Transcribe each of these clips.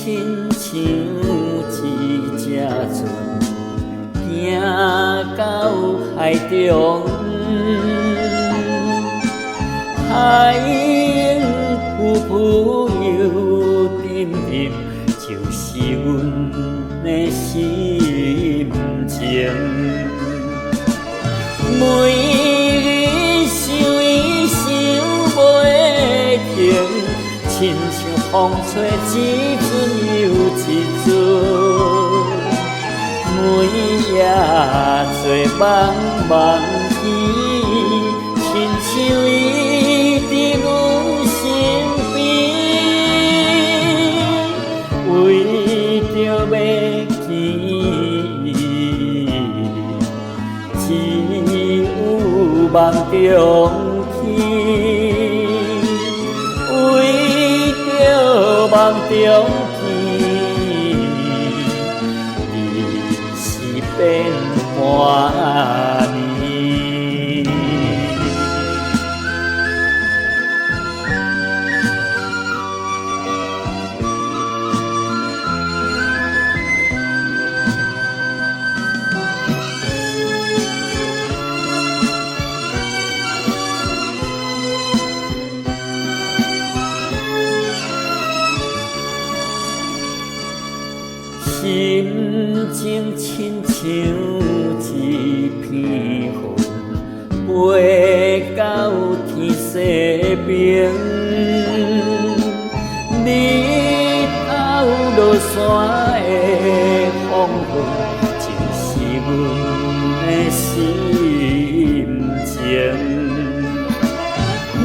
亲像一只船，行到海中，海涌浮浮又沉沉，就是阮的心情。每日想伊想袂停，亲像风吹一阵又一阵。每夜做梦梦见，亲像伊伫阮身边，为着要见伊，只有梦中去，为着梦中变幻面，心情亲像一片云，飞到天西边。日头落山的黄昏，就是阮的心情。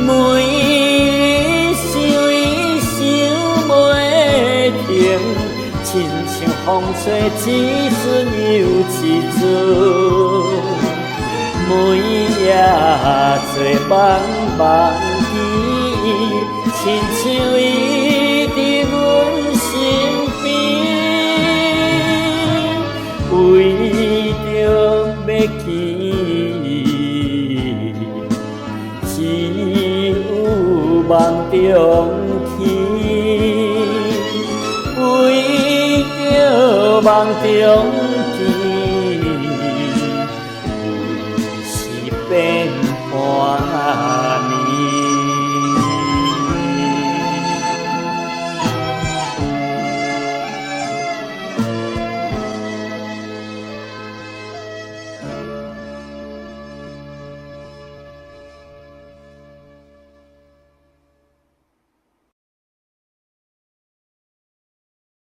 每日想伊想袂停，亲像风吹一阵又一阵。每夜做梦梦见，亲像伊伫阮身边，为着要见伊，只有梦中去，为着梦中。